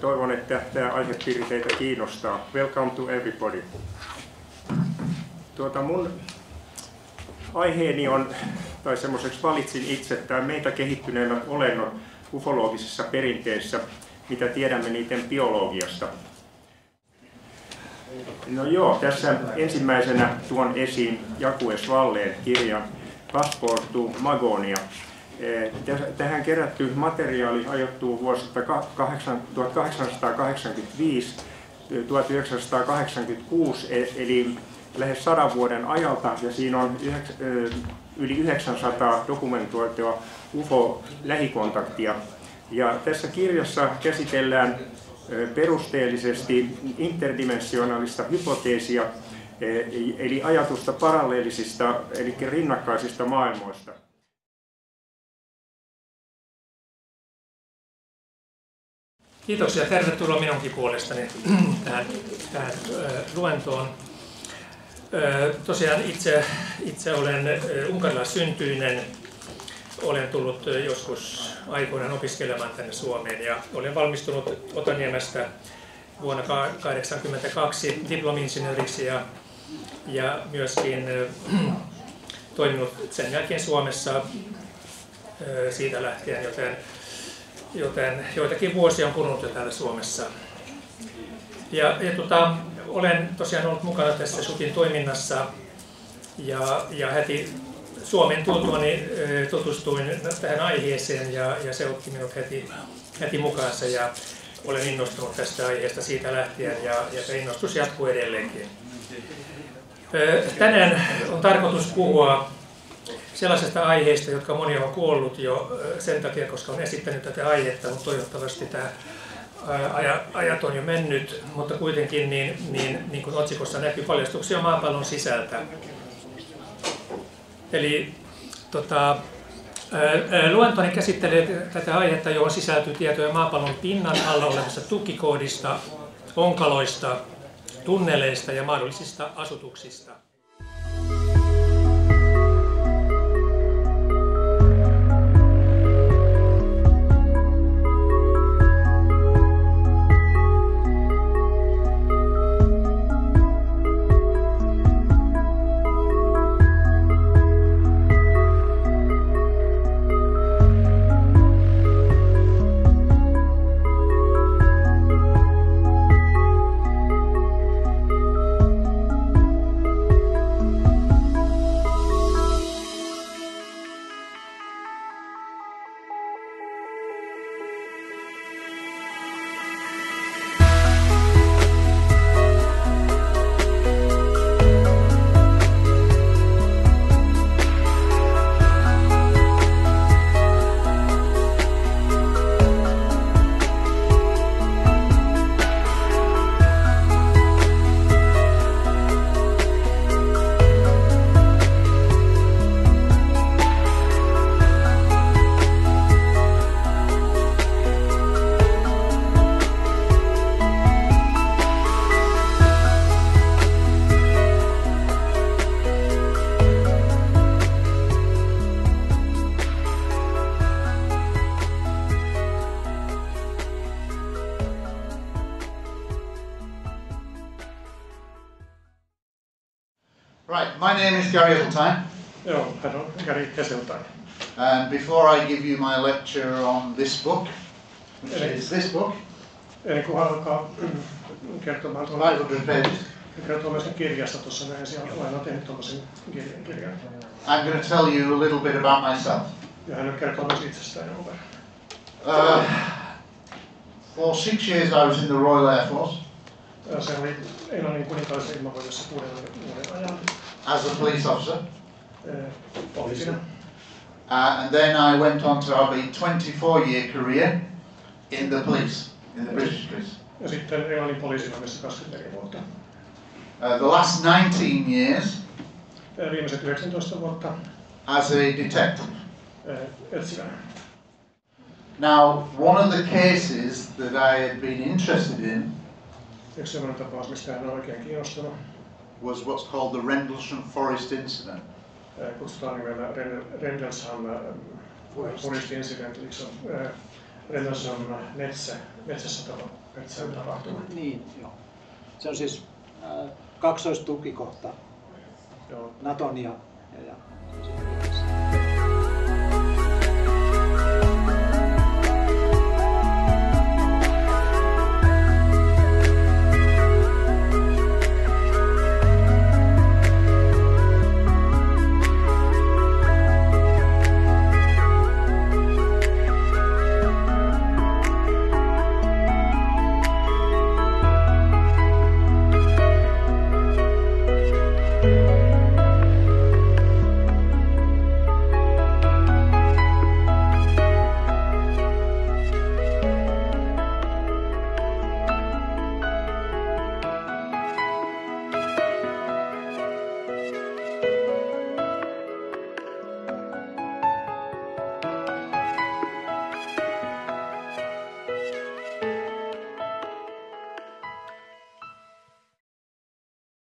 toivon, että tämä aihepiiri teitä kiinnostaa. Welcome to everybody. Mun aiheeni on, tai semmoiseksi valitsin itse, tämä meitä kehittyneemmät olennot ufologisessa perinteessä, mitä tiedämme niiden biologiasta. No joo, tässä ensimmäisenä tuon esiin Jacques Valleen kirjan Passport to Magonia. Tähän kerätty materiaali ajoittuu vuosista 1885 1986, eli lähes 100 vuoden ajalta, ja siinä on yli 900 dokumentoitua UFO-lähikontaktia. Ja tässä kirjassa käsitellään perusteellisesti interdimensionaalista hypoteesia, eli ajatusta paralleellisista, eli rinnakkaisista maailmoista. Kiitoksia, tervetuloa minunkin puolestani tähän luentoon. Tosiaan itse olen unkarilaissyntyinen. Olen tullut joskus aikoinaan opiskelemaan tänne Suomeen ja olen valmistunut Otaniemestä vuonna 1982 diplomi-insinööriksi ja myöskin toiminut sen jälkeen Suomessa siitä lähtien, joten joitakin vuosia on kulunut jo täällä Suomessa. Olen tosiaan ollut mukana tässä SUTin toiminnassa ja heti Suomen tultuani tutustuin tähän aiheeseen ja se otti minut heti mukaansa ja olen innostunut tästä aiheesta siitä lähtien ja se innostus jatkuu edelleenkin. Tänään on tarkoitus puhua sellaisesta aiheesta, jotka moni on kuollut jo sen takia, koska on esittänyt tätä aihetta, mutta toivottavasti tämä ajat on jo mennyt, mutta kuitenkin niin kuin otsikossa näkyy, paljastuksia maapallon sisältä. Eli luentoni käsittelee tätä aihetta, johon sisältyy tietoja maapallon pinnan alla olevasta tukikoodista, onkaloista, tunneleista ja mahdollisista asutuksista. Right, my name is Gary Heseltine. Joo, hän on Gary Heseltine. And before I give you my lecture on this book, which is this book, eli kun alkaa kertomaan 500 pages, tuollaisen kirjasta tuossa näin, siellä olen tehnyt tuollaisen kirjan. I'm going to tell you a little bit about myself. Ja hän kertoo myös itsestään jonkun verran. For 6 years I was in the Royal Air Force. Se oli Englannin kuninkaallisen ilmavoimassa 6 vuoden ajan. As a police officer. Poliisina. And then I went on to have a 24-year career in the police, in the British police. Ja sitten Englannin poliisivoimissa 24 vuotta. The last 19 years. Viimeiset 19 vuotta. As a detective. Etsivänä. Now, one of the cases that I had been interested in yksi sellainen tapaus, mistä hän on oikein kiinnostunut, was what's called the Rendlesham Forest Incident. Kutsutaan nimellä Rendlesham Forest Incident, eli se on Renos on metsässä tapahtuma. Niin, joo. Se on siis kaksoistukikohta Joo. Naton ja